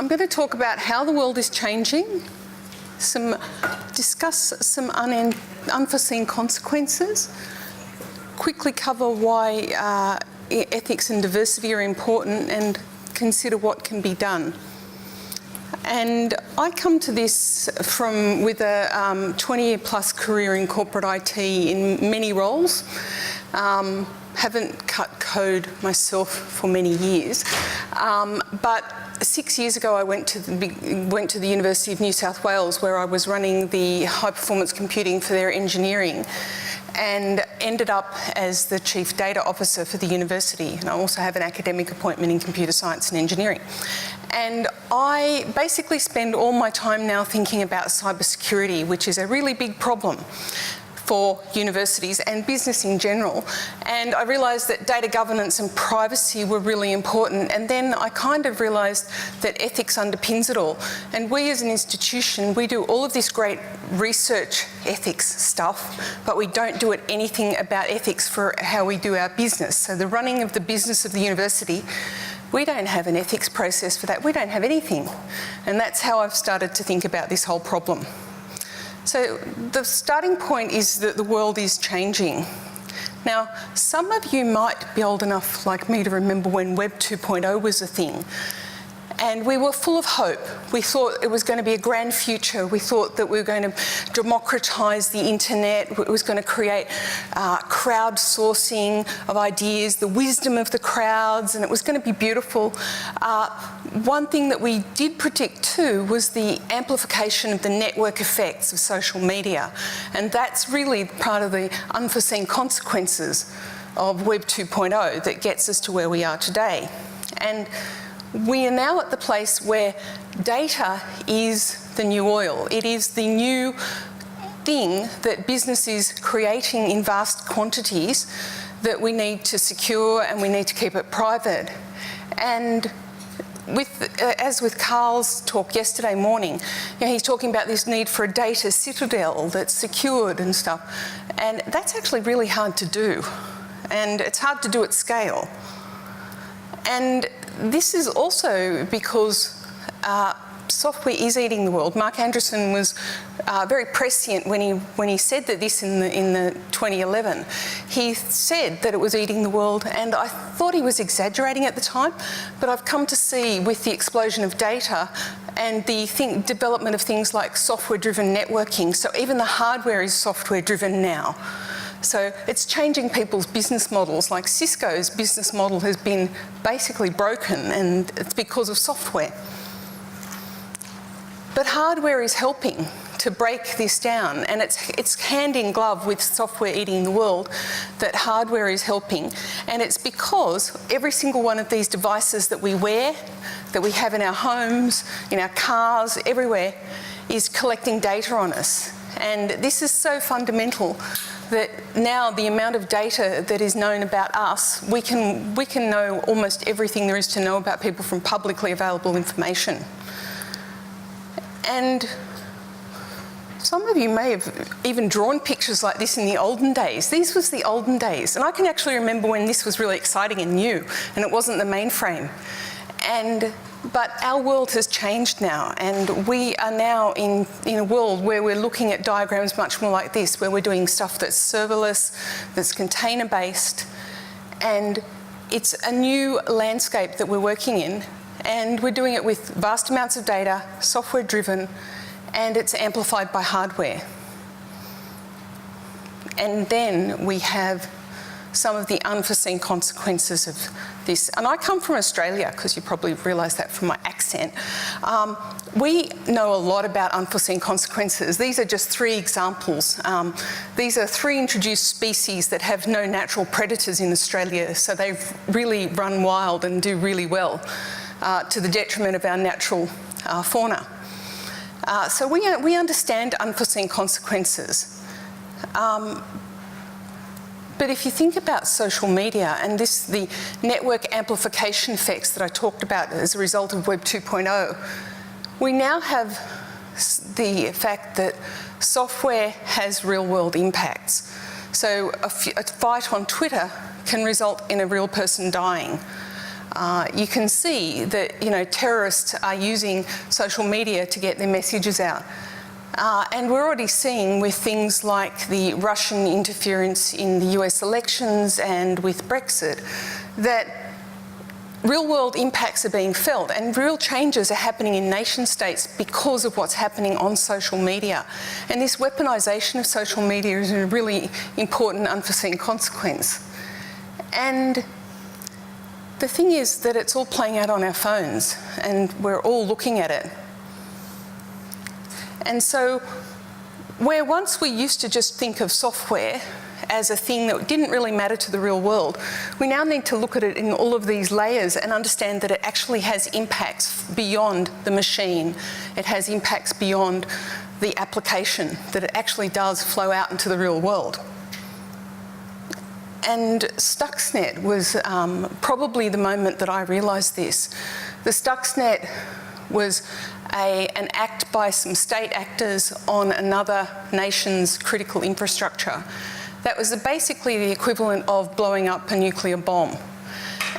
I'm going to talk about how the world is changing, discuss some unforeseen consequences, quickly cover why ethics and diversity are important, and consider what can be done. And I come to this with a 20-year plus career in corporate IT in many roles. Haven't cut code myself for many years, but 6 years ago I went to the University of New South Wales, where I was running the high performance computing for their engineering, and ended up as the Chief Data Officer for the university. And I also have an academic appointment in computer science and engineering. And I basically spend all my time now thinking about cybersecurity, which is a really big problem for universities and business in general. And I realised that data governance and privacy were really important. And then I kind of realised that ethics underpins it all. And we as an institution, we do all of this great research ethics stuff, but we don't do anything about ethics for how we do our business. So the running of the business of the university, we don't have an ethics process for that. We don't have anything. And that's how I've started to think about this whole problem. So the starting point is that the world is changing. Now, some of you might be old enough like me to remember when Web 2.0 was a thing. And we were full of hope. We thought it was going to be a grand future. We thought that we were going to democratise the internet. It was going to create crowdsourcing of ideas, the wisdom of the crowds, and it was going to be beautiful. One thing that we did predict too was the amplification of the network effects of social media. And that's really part of the unforeseen consequences of Web 2.0 that gets us to where we are today. And we are now at the place where data is the new oil. It is the new thing that business is creating in vast quantities that we need to secure, and we need to keep it private. And as with Carl's talk yesterday morning, he's talking about this need for a data citadel that's secured and stuff. And that's actually really hard to do. And it's hard to do at scale. And this is also because software is eating the world. Mark Andreessen was very prescient when he said that this in the 2011. He said that it was eating the world, and I thought he was exaggerating at the time, but I've come to see with the explosion of data and the development of things like software-driven networking, so even the hardware is software-driven now. So it's changing people's business models. Like Cisco's business model has been basically broken, and it's because of software. But hardware is helping to break this down, and it's hand in glove with software eating the world that hardware is helping. And it's because every single one of these devices that we wear, that we have in our homes, in our cars, everywhere, is collecting data on us. And this is so fundamental that now the amount of data that is known about us, we can know almost everything there is to know about people from publicly available information. And some of you may have even drawn pictures like this in the olden days. These was the olden days. And I can actually remember when this was really exciting and new, and it wasn't the mainframe. But our world has changed now, and we are now in a world where we're looking at diagrams much more like this, where we're doing stuff that's serverless, that's container-based, and it's a new landscape that we're working in, and we're doing it with vast amounts of data, software-driven, and it's amplified by hardware. And then we have some of the unforeseen consequences of this. And I come from Australia, because you probably realise that from my accent. We know a lot about unforeseen consequences. These are just 3 examples. These are 3 introduced species that have no natural predators in Australia, so they've really run wild and do really well to the detriment of our natural fauna. So we understand unforeseen consequences. But if you think about social media and the network amplification effects that I talked about as a result of Web 2.0, we now have the fact that software has real-world impacts. So a fight on Twitter can result in a real person dying. You can see that, terrorists are using social media to get their messages out. And we're already seeing with things like the Russian interference in the US elections and with Brexit that real-world impacts are being felt and real changes are happening in nation-states because of what's happening on social media. And this weaponization of social media is a really important unforeseen consequence. And the thing is that it's all playing out on our phones and we're all looking at it. And so where once we used to just think of software as a thing that didn't really matter to the real world, we now need to look at it in all of these layers and understand that it actually has impacts beyond the machine. It has impacts beyond the application, that it actually does flow out into the real world. And Stuxnet was probably the moment that I realised this. The Stuxnet was an act by some state actors on another nation's critical infrastructure. That was basically the equivalent of blowing up a nuclear bomb.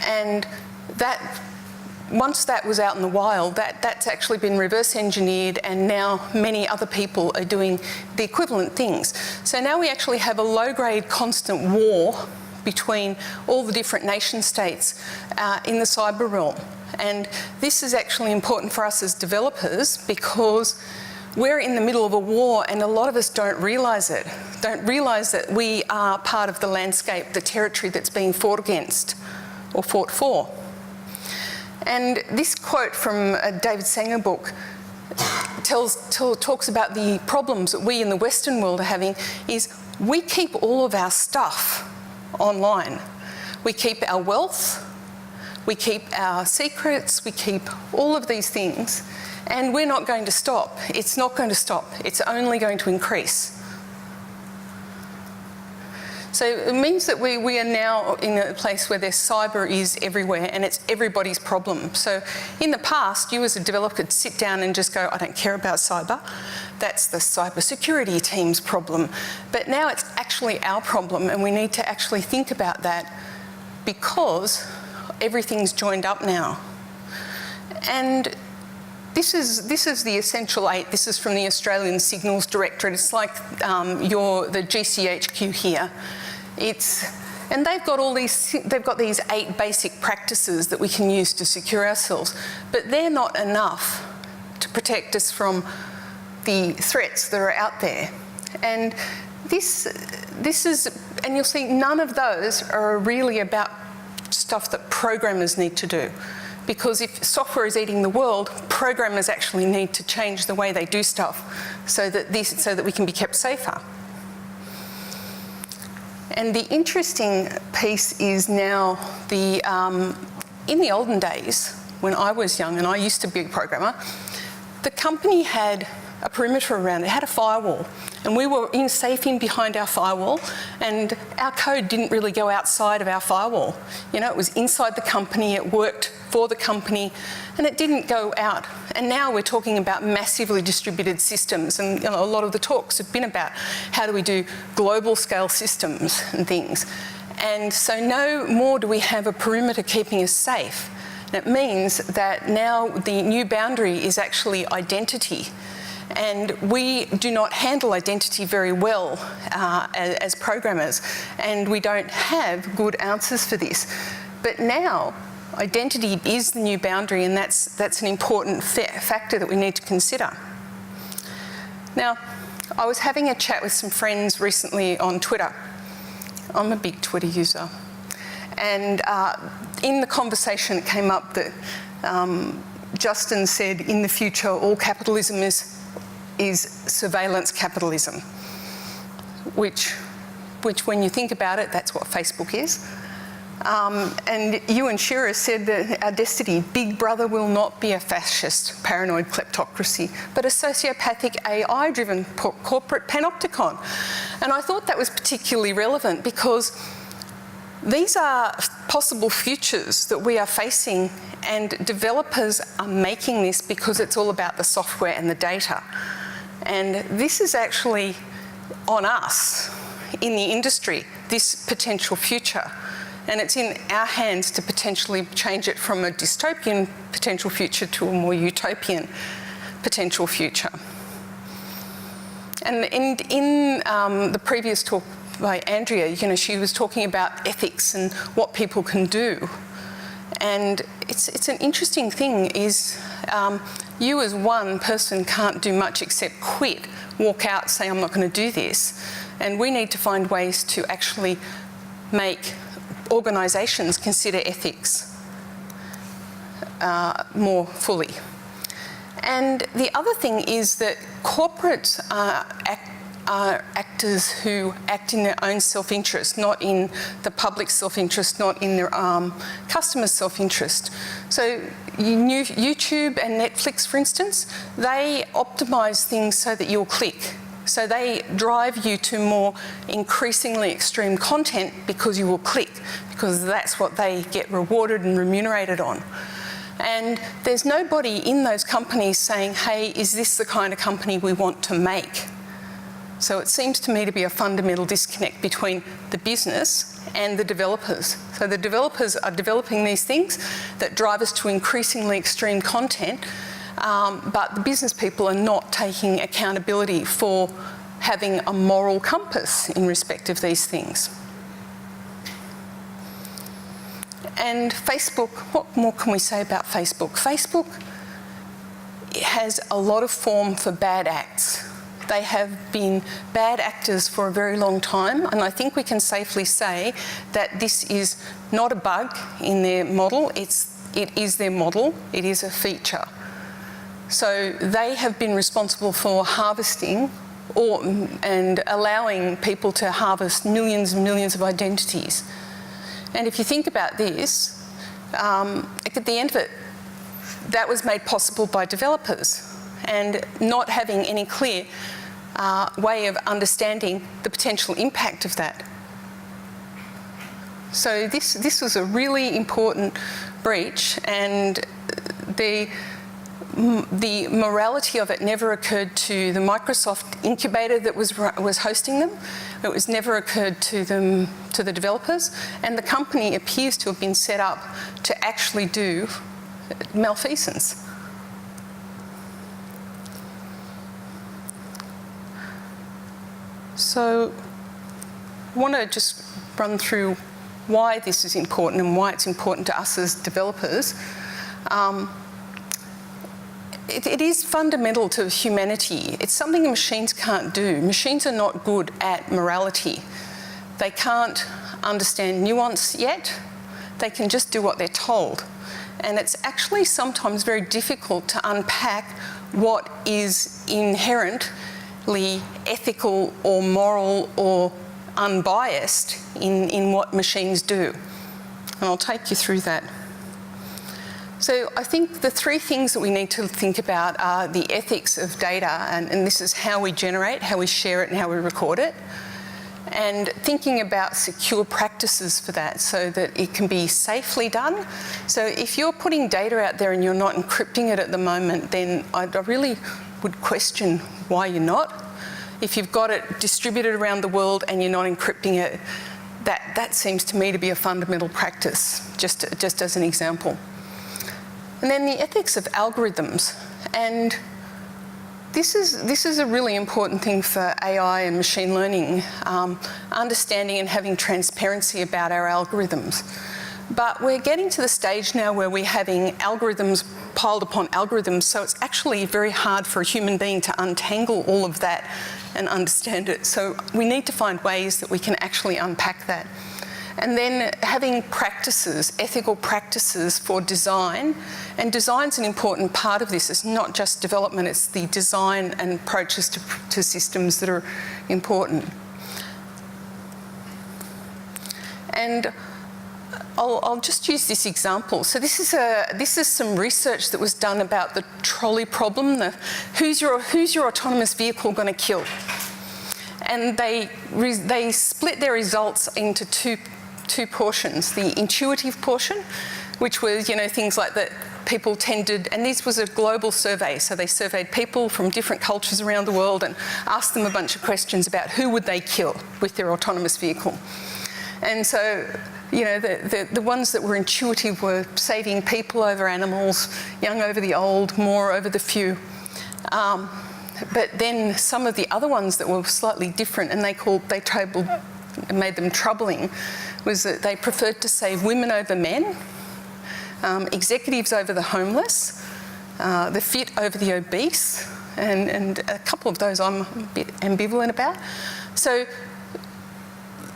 And once that was out in the wild, that's actually been reverse engineered, and now many other people are doing the equivalent things. So now we actually have a low-grade constant war between all the different nation states in the cyber realm. And this is actually important for us as developers because we're in the middle of a war and a lot of us don't realise it, don't realise that we are part of the landscape, the territory that's being fought against or fought for. And this quote from a David Sanger book talks about the problems that we in the Western world are having is we keep all of our stuff online. We keep our wealth, we keep our secrets, we keep all of these things, and we're not going to stop. It's not going to stop. It's only going to increase. So it means that we are now in a place where there's cyber is everywhere and it's everybody's problem. So in the past, you as a developer could sit down and just go, I don't care about cyber. That's the cybersecurity team's problem. But now it's actually our problem and we need to actually think about that because everything's joined up now. And this is the Essential 8. This is from the Australian Signals Directorate. It's like the GCHQ here. And they've got these 8 basic practices that we can use to secure ourselves, but they're not enough to protect us from the threats that are out there. And this is, and you'll see none of those are really about stuff that programmers need to do. Because if software is eating the world, programmers actually need to change the way they do stuff so that we can be kept safer. And the interesting piece is now in the olden days, when I was young and I used to be a programmer, the company had a perimeter around it, had a firewall, and we were safe in behind our firewall, and our code didn't really go outside of our firewall. It was inside the company, it worked for the company, and it didn't go out. And now we're talking about massively distributed systems, and a lot of the talks have been about how do we do global scale systems and things. And so no more do we have a perimeter keeping us safe. And it means that now the new boundary is actually identity. And we do not handle identity very well as programmers, and we don't have good answers for this. But now, identity is the new boundary, and that's an important factor that we need to consider. Now, I was having a chat with some friends recently on Twitter. I'm a big Twitter user. And in the conversation it came up that Justin said in the future all capitalism is surveillance capitalism, which when you think about it, that's what Facebook is. And Ewan Shearer said that our destiny, Big Brother will not be a fascist, paranoid kleptocracy, but a sociopathic AI-driven corporate panopticon. And I thought that was particularly relevant because these are possible futures that we are facing, and developers are making this because it's all about the software and the data. And this is actually on us in the industry, this potential future. And it's in our hands to potentially change it from a dystopian potential future to a more utopian potential future. And in the previous talk by Andrea, you know, she was talking about ethics and what people can do. And it's an interesting thing is you as one person can't do much except quit, walk out, say, I'm not going to do this. And we need to find ways to actually make organisations consider ethics more fully. And the other thing is that corporates are actors who act in their own self-interest, not in the public self-interest, not in their customers' self-interest. So YouTube and Netflix, for instance, they optimise things so that you'll click. So they drive you to more increasingly extreme content because you will click, because that's what they get rewarded and remunerated on. And there's nobody in those companies saying, hey, is this the kind of company we want to make? So it seems to me to be a fundamental disconnect between the business and the developers. So the developers are developing these things that drive us to increasingly extreme content, but the business people are not taking accountability for having a moral compass in respect of these things. And Facebook, what more can we say about Facebook? Facebook has a lot of form for bad acts. They have been bad actors for a very long time, and I think we can safely say that this is not a bug in their model, it is their model, it is a feature. So they have been responsible for harvesting and allowing people to harvest millions and millions of identities. And if you think about this, at the end of it, that was made possible by developers and not having any clear way of understanding the potential impact of that. So this was a really important breach, and the morality of it never occurred to the Microsoft incubator that was hosting them. It was never occurred to the developers, and the company appears to have been set up to actually do malfeasance. So I want to just run through why this is important and why it's important to us as developers. It is fundamental to humanity. It's something machines can't do. Machines are not good at morality. They can't understand nuance yet. They can just do what they're told. And it's actually sometimes very difficult to unpack what is inherently ethical or moral or unbiased in what machines do. And I'll take you through that. So I think the three things that we need to think about are the ethics of data, and this is how we generate, how we share it, and how we record it. And thinking about secure practices for that so that it can be safely done. So if you're putting data out there and you're not encrypting it at the moment, then I really would question why you're not. If you've got it distributed around the world and you're not encrypting it, that seems to me to be a fundamental practice, just as an example. And then the ethics of algorithms. And this is a really important thing for AI and machine learning, understanding and having transparency about our algorithms. But we're getting to the stage now where we're having algorithms piled upon algorithms, so it's actually very hard for a human being to untangle all of that and understand it. So we need to find ways that we can actually unpack that. And then having practices, ethical practices for design. And design's an important part of this. It's not just development, it's the design and approaches to systems that are important. And I'll just use this example. So this is some research that was done about the trolley problem. Who's your autonomous vehicle going to kill? And they split their results into two portions. The intuitive portion, which was, things like that people tended, and this was a global survey, so they surveyed people from different cultures around the world and asked them a bunch of questions about who would they kill with their autonomous vehicle. And so You know, the ones that were intuitive were saving people over animals, young over the old, more over the few. But then some of the other ones that were slightly different, and made them troubling, was that they preferred to save women over men, executives over the homeless, the fit over the obese, and a couple of those I'm a bit ambivalent about. So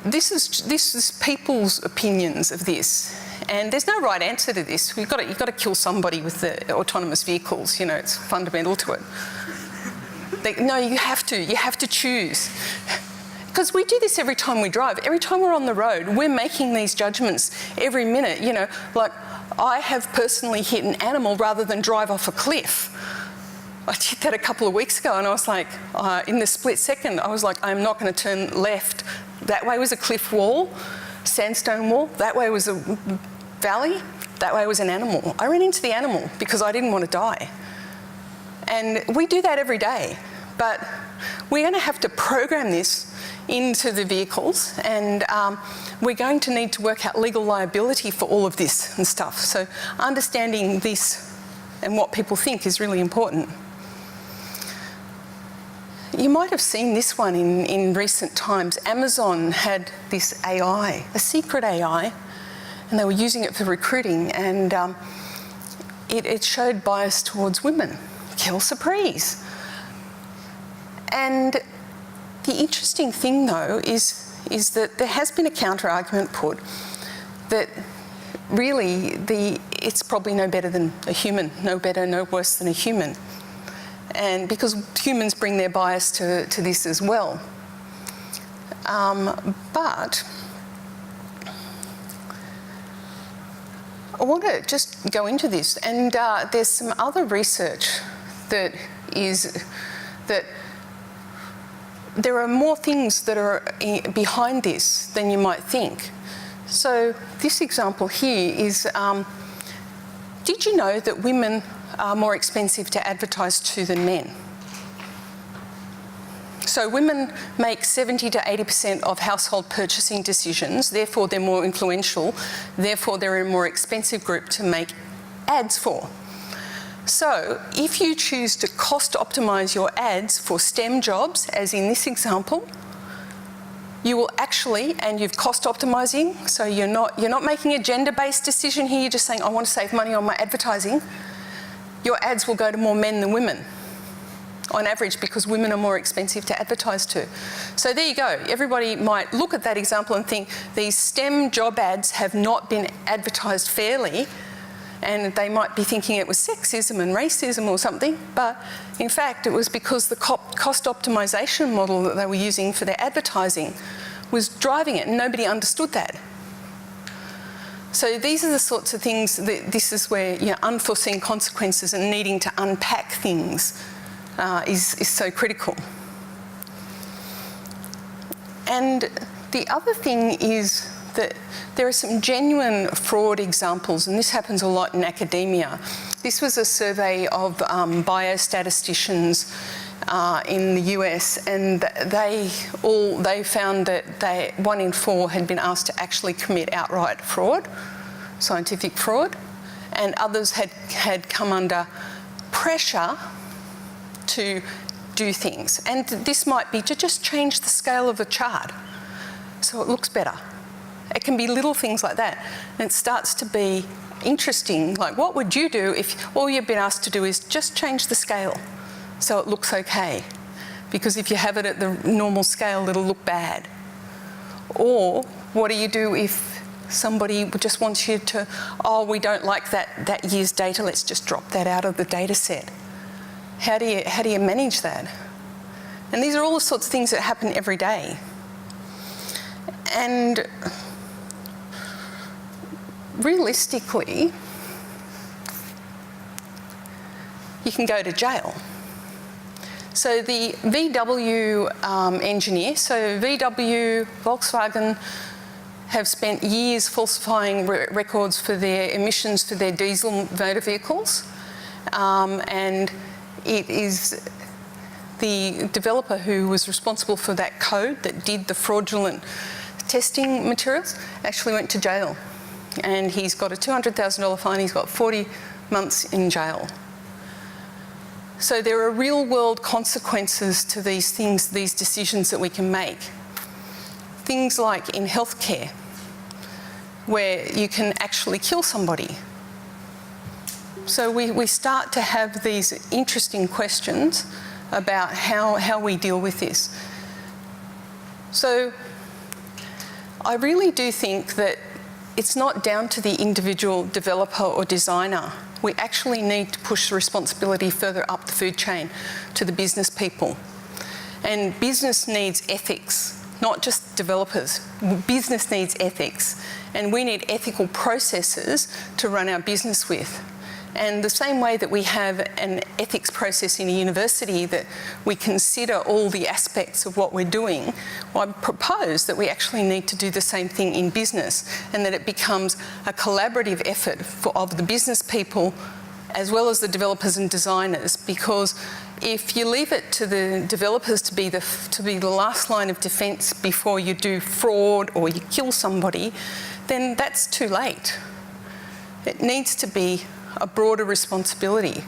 this is people's opinions of this, and there's no right answer to this. You've got to kill somebody with the autonomous vehicles. You know, it's fundamental to it. No, you have to choose. Because we do this every time we drive. Every time we're on the road, we're making these judgments every minute. You know, like I have personally hit an animal rather than drive off a cliff. I did that a couple of weeks ago, and I was like, in the split second, I was like, I'm not going to turn left. That way was a cliff wall, sandstone wall. That way was a valley. That way was an animal. I ran into the animal because I didn't want to die. And we do that every day. But we're going to have to program this into the vehicles, and we're going to need to work out legal liability for all of this and stuff. So understanding this and what people think is really important. You might have seen this one in recent times. Amazon had this AI, a secret AI, and they were using it for recruiting, and it showed bias towards women. Kill surprise. And the interesting thing, though, is that there has been a counter-argument put that really it's probably no better than a human, no better, no worse than a human. And because humans bring their bias to this as well. But I want to just go into this, and there's some other research that there are more things that are behind this than you might think. So this example here is, did you know that women are more expensive to advertise to than men? So women make 70 to 80% of household purchasing decisions, therefore they're more influential, therefore they're a more expensive group to make ads for. So if you choose to cost optimise your ads for STEM jobs, as in this example, you will actually, and you've cost optimising, so you're not making a gender-based decision here, you're just saying, I want to save money on my advertising, your ads will go to more men than women, on average, because women are more expensive to advertise to. So there you go. Everybody might look at that example and think these STEM job ads have not been advertised fairly, and they might be thinking it was sexism and racism or something, but in fact it was because the cost optimisation model that they were using for their advertising was driving it, and nobody understood that. So these are the sorts of things that this is where, you know, unforeseen consequences and needing to unpack things is so critical. And the other thing is that there are some genuine fraud examples, and this happens a lot in academia. This was a survey of biostatisticians in the US, and they found that 1 in 4 had been asked to actually commit outright fraud, scientific fraud, and others had come under pressure to do things. And this might be to just change the scale of a chart so it looks better. It can be little things like that. And it starts to be interesting, like what would you do if all you've been asked to do is just change the scale so it looks okay? Because if you have it at the normal scale, it'll look bad. Or what do you do if somebody just wants you to, oh, we don't like that year's data, let's just drop that out of the data set? How do you manage that? And these are all the sorts of things that happen every day. And realistically, you can go to jail. So the VW engineer, so VW, Volkswagen have spent years falsifying records for their emissions for their diesel motor vehicles, and it is the developer who was responsible for that code that did the fraudulent testing materials actually went to jail. And he's got a $200,000 fine, he's got 40 months in jail. So there are real world consequences to these things, these decisions that we can make. Things like in healthcare, where you can actually kill somebody. So we start to have these interesting questions about how we deal with this. So I really do think that it's not down to the individual developer or designer. We actually need to push the responsibility further up the food chain to the business people. And business needs ethics, not just developers. Business needs ethics, and we need ethical processes to run our business with. And the same way that we have an ethics process in a university that we consider all the aspects of what we're doing, well, I propose that we actually need to do the same thing in business, and that it becomes a collaborative effort of the business people as well as the developers and designers, because if you leave it to the developers to be the last line of defence before you do fraud or you kill somebody, then that's too late. It needs to be a broader responsibility.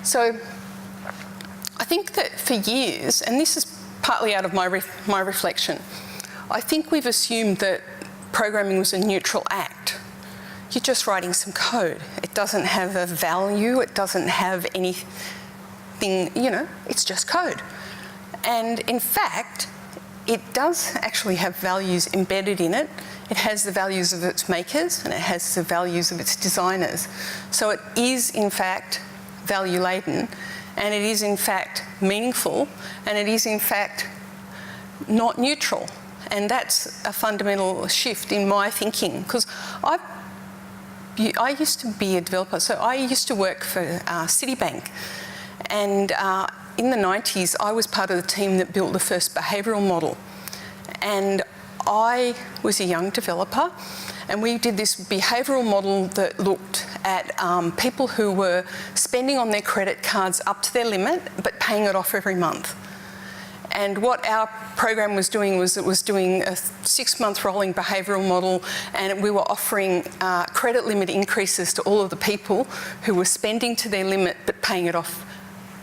So I think that for years, and this is partly out of my reflection, I think we've assumed that programming was a neutral act. You're just writing some code. It doesn't have a value, it doesn't have anything, you know, it's just code. And in fact, it does actually have values embedded in it. It has the values of its makers and it has the values of its designers. So it is in fact value laden, and it is in fact meaningful, and it is in fact not neutral. And that's a fundamental shift in my thinking, because I used to be a developer. So I used to work for Citibank, and in the 90s, I was part of the team that built the first behavioural model. And I was a young developer, and we did this behavioural model that looked at people who were spending on their credit cards up to their limit, but paying it off every month. And what our program was doing was it was doing a 6-month rolling behavioural model, and we were offering credit limit increases to all of the people who were spending to their limit, but paying it off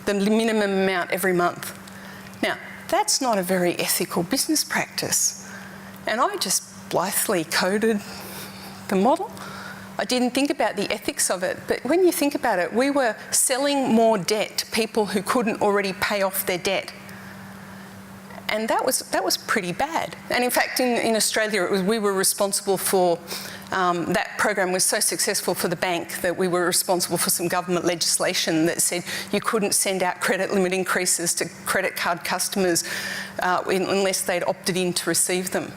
the minimum amount every month. Now, that's not a very ethical business practice. And I just blithely coded the model. I didn't think about the ethics of it, but when you think about it, we were selling more debt to people who couldn't already pay off their debt. And that was pretty bad. And in fact, in Australia, we were responsible for, that program was so successful for the bank that we were responsible for some government legislation that said you couldn't send out credit limit increases to credit card customers unless they'd opted in to receive them.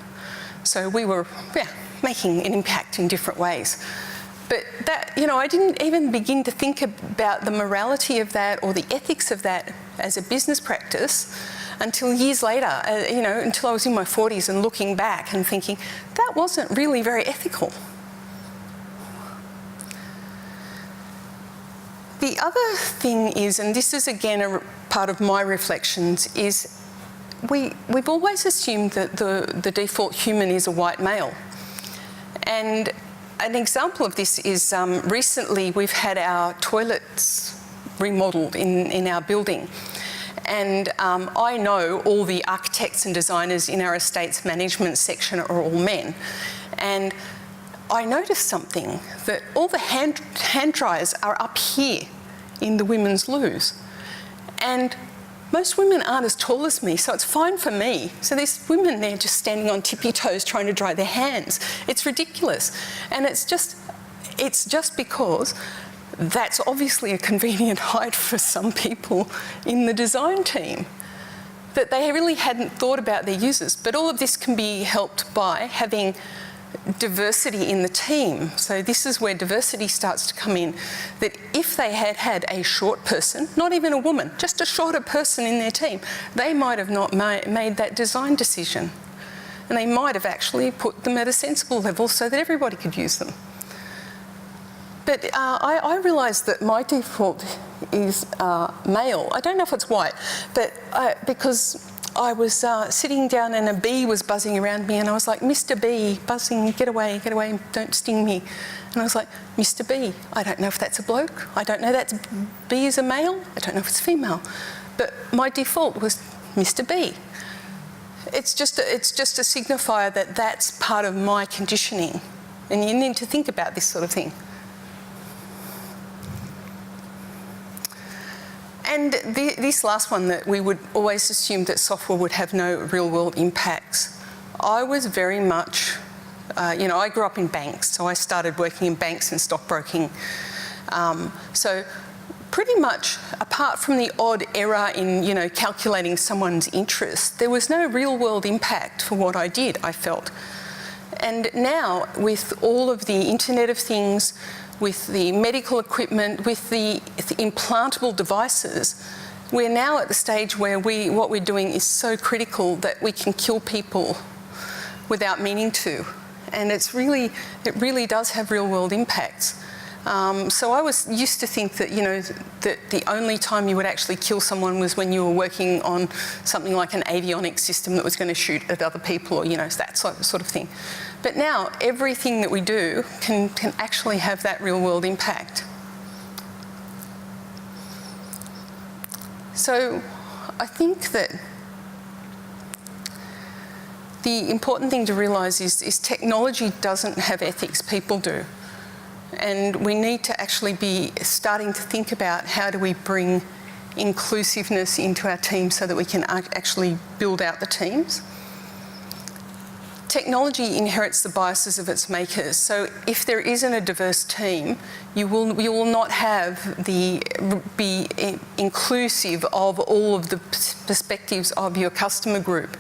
So we were making an impact in different ways. But that, you know, I didn't even begin to think about the morality of that or the ethics of that as a business practice until years later, you know, until I was in my 40s and looking back and thinking, that wasn't really very ethical. The other thing is, and this is again a part of my reflections, is we've always assumed that the default human is a white male. And an example of this is recently we've had our toilets remodelled in our building. And I know all the architects and designers in our estates management section are all men. And I noticed something, that all the hand dryers are up here in the women's loos. And most women aren't as tall as me, so it's fine for me. So there's women there just standing on tippy toes trying to dry their hands. It's ridiculous. And it's just because that's obviously a convenient height for some people in the design team, that they really hadn't thought about their users. But all of this can be helped by having diversity in the team. So this is where diversity starts to come in, that if they had had a short person, not even a woman, just a shorter person in their team, they might have not made that design decision. And they might have actually put them at a sensible level so that everybody could use them. but I realised that my default is male. I don't know if it's white, but because I was sitting down and a bee was buzzing around me, and I was like, Mr. Bee, buzzing, get away, don't sting me. And I was like, Mr. Bee, I don't know if that's a bloke, I don't know that bee is a male, I don't know if it's female, but my default was Mr. Bee. It's just a signifier that that's part of my conditioning, and you need to think about this sort of thing. And this last one, that we would always assume that software would have no real-world impacts. I was very much, I grew up in banks, so I started working in banks and stockbroking. So pretty much, apart from the odd error in, calculating someone's interest, there was no real-world impact for what I did, I felt. And now, with all of the Internet of Things, with the medical equipment, with the implantable devices, we're now at the stage where what we're doing is so critical that we can kill people without meaning to. And it really does have real-world impacts. So I used to think that, that the only time you would actually kill someone was when you were working on something like an avionics system that was going to shoot at other people, or, that sort of thing. But now, everything that we do can actually have that real-world impact. So I think that the important thing to realise is technology doesn't have ethics, people do. And we need to actually be starting to think about how do we bring inclusiveness into our teams so that we can actually build out the teams. Technology inherits the biases of its makers. So if there isn't a diverse team, you will not be inclusive of all of the perspectives of your customer group.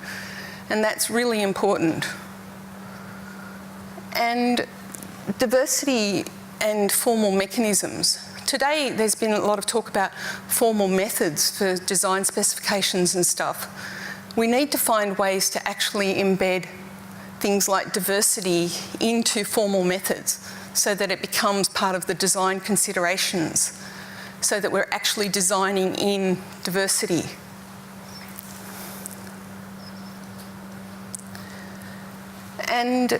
And that's really important. And diversity and formal mechanisms. Today, there's been a lot of talk about formal methods for design specifications and stuff. We need to find ways to actually embed things like diversity into formal methods so that it becomes part of the design considerations, so that we're actually designing in diversity. And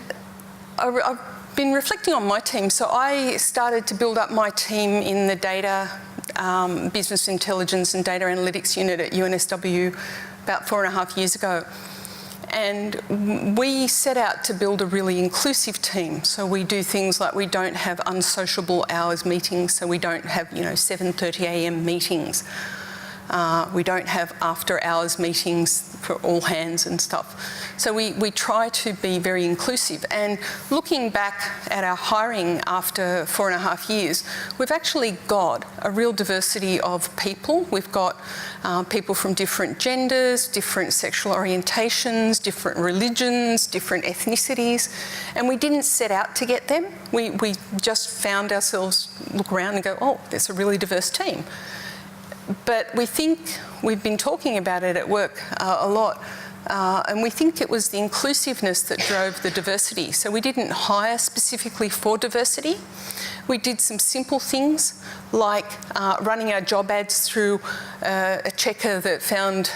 I've been reflecting on my team. So I started to build up my team in the data, business intelligence and data analytics unit at UNSW about 4.5 years ago. And we set out to build a really inclusive team. So we do things like we don't have unsociable hours meetings, so we don't have 7:30 a.m. meetings. We don't have after hours meetings for all hands and stuff. So we try to be very inclusive. And looking back at our hiring after 4.5 years, we've actually got a real diversity of people. We've got people from different genders, different sexual orientations, different religions, different ethnicities. And we didn't set out to get them. We just found ourselves, look around and go, oh, there's a really diverse team. But we think, we've been talking about it at work a lot, and we think it was the inclusiveness that drove the diversity. So we didn't hire specifically for diversity. We did some simple things like running our job ads through a checker that found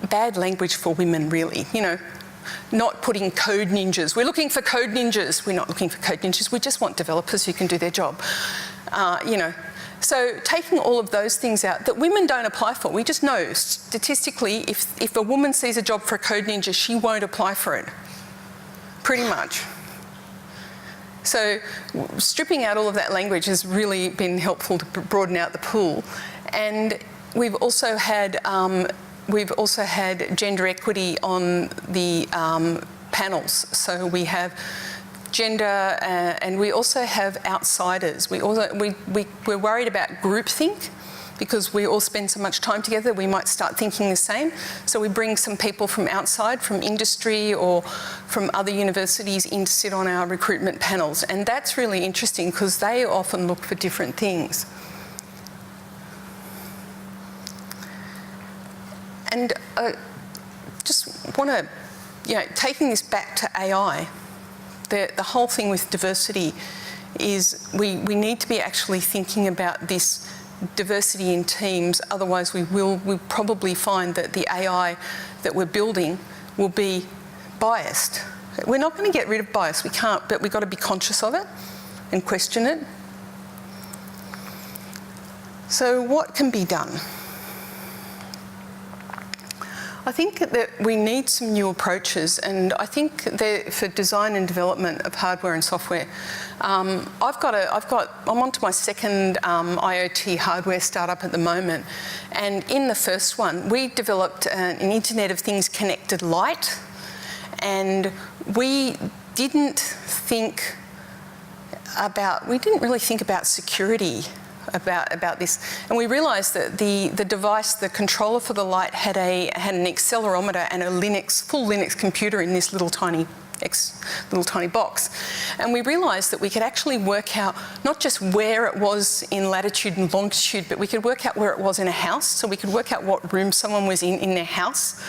bad language for women, really, not putting code ninjas. We're looking for code ninjas. We're not looking for code ninjas. We just want developers who can do their job. So taking all of those things out that women don't apply for. We just know statistically if a woman sees a job for a code ninja, she won't apply for it, pretty much. So stripping out all of that language has really been helpful to broaden out the pool. And we've also had gender equity on the panels. So we have gender and we also have outsiders. We're worried about groupthink because we all spend so much time together, we might start thinking the same. So we bring some people from outside, from industry or from other universities in to sit on our recruitment panels. And that's really interesting because they often look for different things. And I just want to taking this back to AI, the whole thing with diversity is we need to be actually thinking about this diversity in teams, otherwise we'll probably find that the AI that we're building will be biased. We're not going to get rid of bias, we can't, but we've got to be conscious of it and question it. So what can be done? I think that we need some new approaches, and I think that for design and development of hardware and software, I'm onto my second IoT hardware startup at the moment, and in the first one, we developed an Internet of Things connected light, and we didn't really think about security about this, and we realised that the device, the controller for the light, had an accelerometer and a full Linux computer in this little tiny box, and we realised that we could actually work out not just where it was in latitude and longitude, but we could work out where it was in a house. So we could work out what room someone was in their house,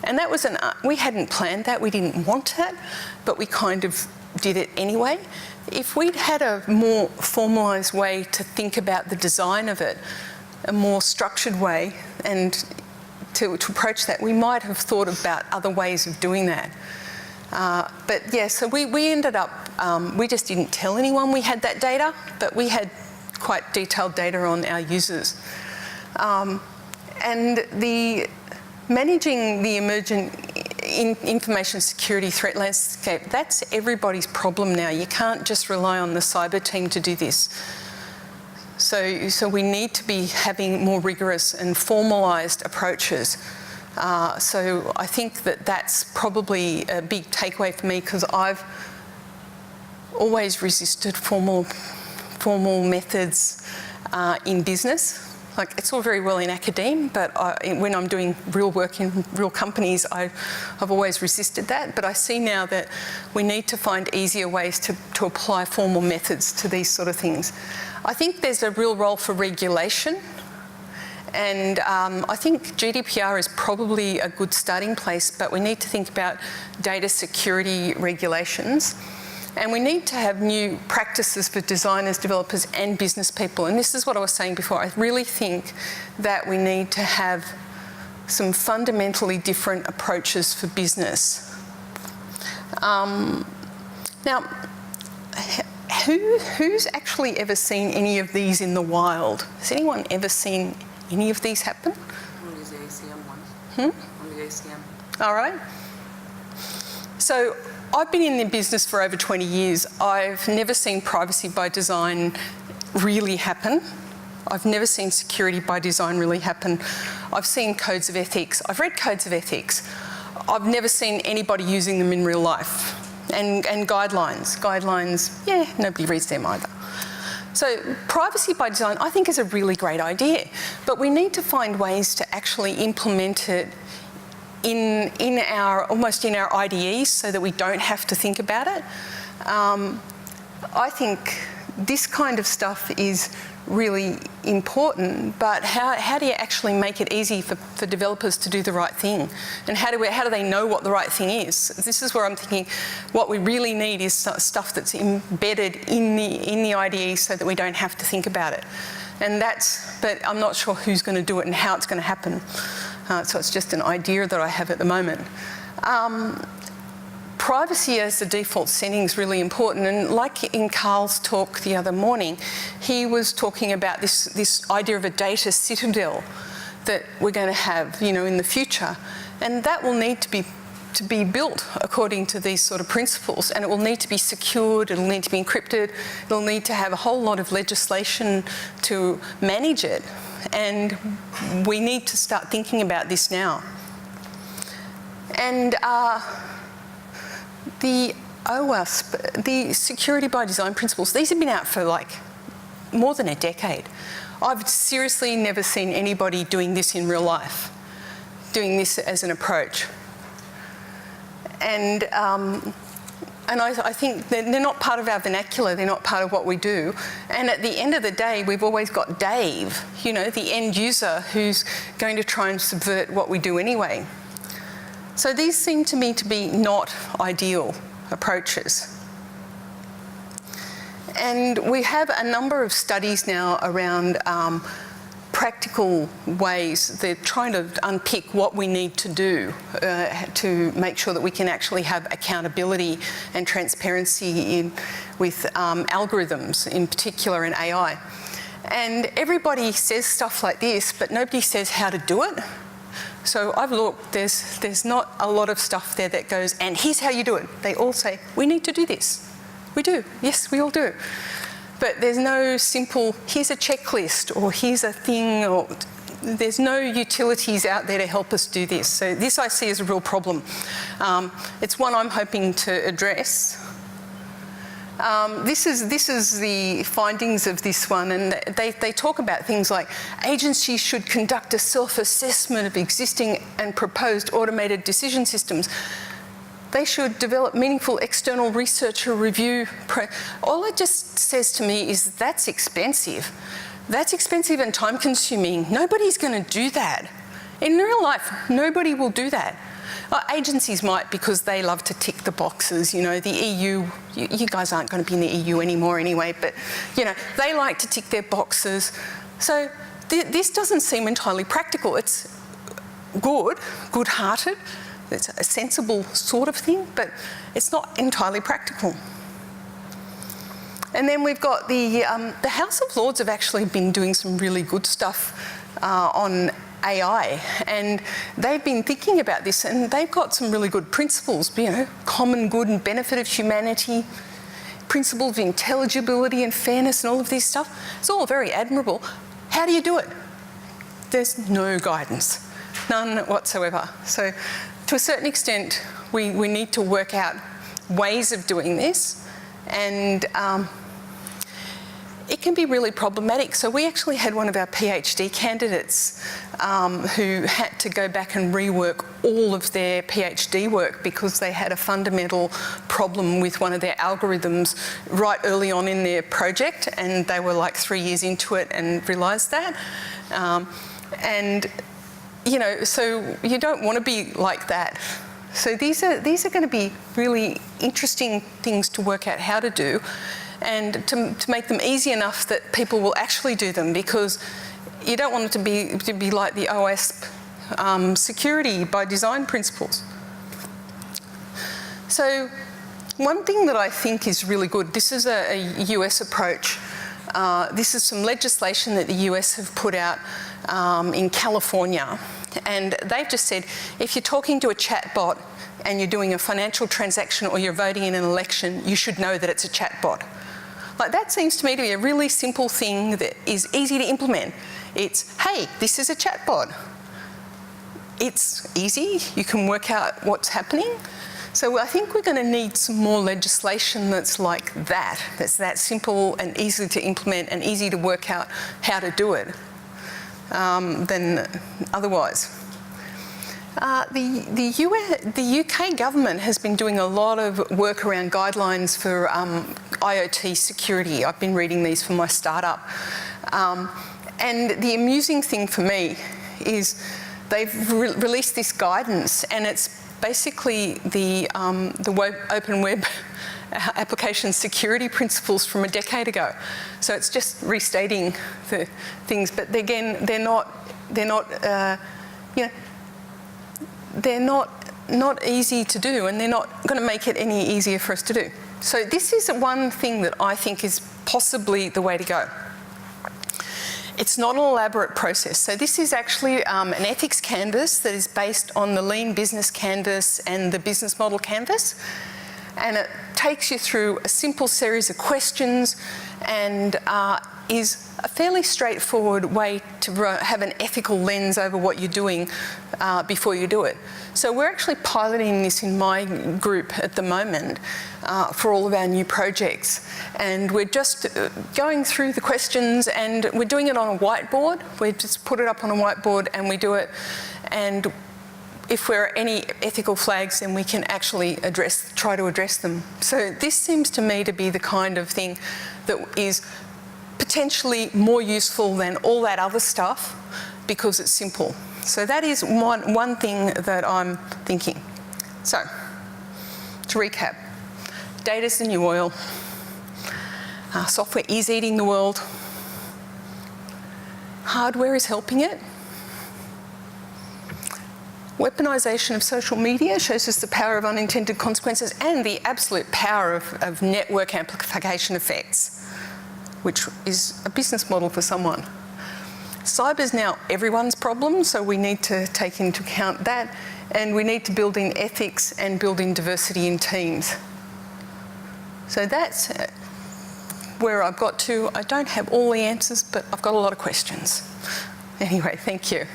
and that was we hadn't planned that, we didn't want that, but we kind of did it anyway. If we'd had a more formalised way to think about the design of it, a more structured way, and to approach that, we might have thought about other ways of doing that. But yeah, so we ended up, we just didn't tell anyone we had that data, but we had quite detailed data on our users. And managing the emergent information security threat landscape, that's everybody's problem now. You can't just rely on the cyber team to do this. So we need to be having more rigorous and formalised approaches. So I think that that's probably a big takeaway for me, because I've always resisted formal methods in business. Like, it's all very well in academe, but when I'm doing real work in real companies, I've always resisted that. But I see now that we need to find easier ways to apply formal methods to these sort of things. I think there's a real role for regulation, and I think GDPR is probably a good starting place, but we need to think about data security regulations. And we need to have new practices for designers, developers and business people. And this is what I was saying before. I really think that we need to have some fundamentally different approaches for business. Now, who's actually ever seen any of these in the wild? Has anyone ever seen any of these happen? Only the ACM ones. Only the ACM. All right. So I've been in the business for over 20 years. I've never seen privacy by design really happen. I've never seen security by design really happen. I've seen codes of ethics. I've read codes of ethics. I've never seen anybody using them in real life. And guidelines. Guidelines, yeah, nobody reads them either. So privacy by design, I think, is a really great idea. But we need to find ways to actually implement it almost in our IDEs, so that we don't have to think about it. I think this kind of stuff is really important, but how do you actually make it easy for developers to do the right thing? And how do they know what the right thing is? This is where I'm thinking what we really need is stuff that's embedded in the IDE, so that we don't have to think about it. But I'm not sure who's going to do it and how it's going to happen. So it's just an idea that I have at the moment. Privacy as the default setting is really important, and like in Carl's talk the other morning, he was talking about this idea of a data citadel that we're going to have, in the future, and that will need to be built according to these sort of principles, and it will need to be secured, it'll need to be encrypted, it'll need to have a whole lot of legislation to manage it. And we need to start thinking about this now. And the OWASP, the security by design principles, these have been out for like more than a decade. I've seriously never seen anybody doing this in real life, doing this as an approach. And I think they're not part of our vernacular, they're not part of what we do. And at the end of the day, we've always got Dave, the end user, who's going to try and subvert what we do anyway. So these seem to me to be not ideal approaches. And we have a number of studies now around practical ways. They're trying to unpick what we need to do to make sure that we can actually have accountability and transparency with algorithms, in particular in AI. And everybody says stuff like this, but nobody says how to do it. So I've looked, there's not a lot of stuff there that goes, and here's how you do it. They all say, we need to do this. We do, yes, we all do. But there's no simple, here's a checklist, or here's a thing, or there's no utilities out there to help us do this. So this I see as a real problem. It's one I'm hoping to address. This is the findings of this one, and they talk about things like agencies should conduct a self-assessment of existing and proposed automated decision systems. They should develop meaningful external research or review. All it just says to me is that's expensive. That's expensive and time-consuming. Nobody's going to do that. In real life, nobody will do that. Agencies might, because they love to tick the boxes. You know, the EU, you guys aren't going to be in the EU anymore anyway, but, you know, they like to tick their boxes. So this doesn't seem entirely practical. It's good-hearted. It's a sensible sort of thing, but it's not entirely practical. And then we've got the House of Lords have actually been doing some really good stuff on AI, and they've been thinking about this, and they've got some really good principles, you know, common good and benefit of humanity, principles of intelligibility and fairness and all of this stuff. It's all very admirable. How do you do it? There's no guidance, none whatsoever. So to a certain extent, we need to work out ways of doing this, and it can be really problematic. So we actually had one of our PhD candidates who had to go back and rework all of their PhD work because they had a fundamental problem with one of their algorithms right early on in their project, and they were like 3 years into it and realised that. And you know, so you don't want to be like that. So these are going to be really interesting things to work out how to do, and to make them easy enough that people will actually do them, because you don't want it to be like the OWASP security by design principles. So one thing that I think is really good, this is a US approach. This is some legislation that the US have put out in California, and they've just said if you're talking to a chatbot and you're doing a financial transaction or you're voting in an election, you should know that it's a chatbot. Like, that seems to me to be a really simple thing that is easy to implement. It's, hey, this is a chatbot. It's easy, you can work out what's happening. So I think we're going to need some more legislation that's like that, that's that simple and easy to implement and easy to work out how to do it than otherwise. The UK government has been doing a lot of work around guidelines for IoT security. I've been reading these for my startup. And the amusing thing for me is they've released this guidance, and it's basically the open web application security principles from a decade ago. So it's just restating the things, but again, they're not easy to do, and they're not going to make it any easier for us to do. So this is one thing that I think is possibly the way to go. It's not an elaborate process. So this is actually an ethics canvas that is based on the Lean Business Canvas and the Business Model Canvas. And it takes you through a simple series of questions, and is a fairly straightforward way to have an ethical lens over what you're doing before you do it. So we're actually piloting this in my group at the moment for all of our new projects. And we're just going through the questions, and we're doing it on a whiteboard. We just put it up on a whiteboard and we do it. And if there are any ethical flags, then we can actually try to address them. So this seems to me to be the kind of thing that is potentially more useful than all that other stuff, because it's simple. So that is one thing that I'm thinking. So, to recap, data's the new oil. Software is eating the world. Hardware is helping it. Weaponization of social media shows us the power of unintended consequences and the absolute power of network amplification effects, which is a business model for someone. Cyber is now everyone's problem, so we need to take into account that, and we need to build in ethics and build in diversity in teams. So that's where I've got to. I don't have all the answers, but I've got a lot of questions. Anyway, thank you.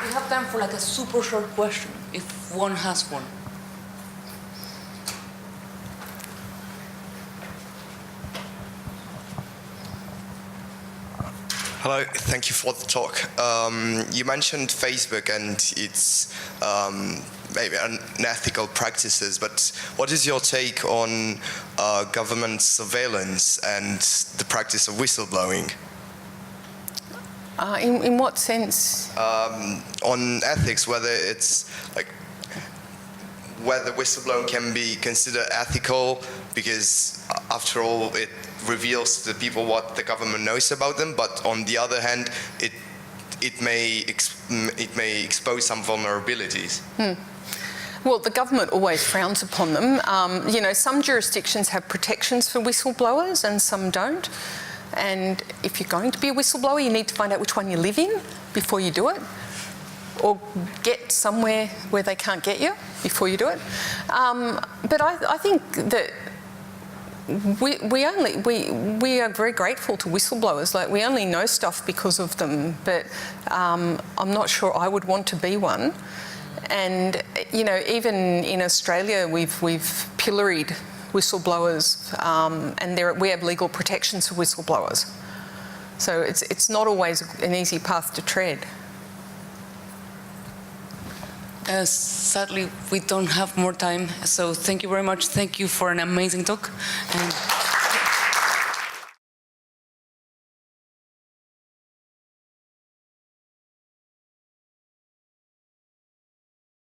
We have time for like a super short question, if one has one. Hello, thank you for the talk. You mentioned Facebook and its maybe unethical practices, but what is your take on government surveillance and the practice of whistleblowing? In what sense? On ethics, whether it's like whether whistleblowing can be considered ethical, because after all it reveals to the people what the government knows about them, but on the other hand it may expose some vulnerabilities. Well, the government always frowns upon them. You know, some jurisdictions have protections for whistleblowers and some don't. And if you're going to be a whistleblower, you need to find out which one you live in before you do it, or get somewhere where they can't get you before you do it. But I think that we are very grateful to whistleblowers. Like, we only know stuff because of them, but I'm not sure I would want to be one. And you know, even in Australia, we've pilloried whistleblowers, and we have legal protections for whistleblowers. So it's not always an easy path to tread. Sadly, we don't have more time, so thank you very much. Thank you for an amazing talk. And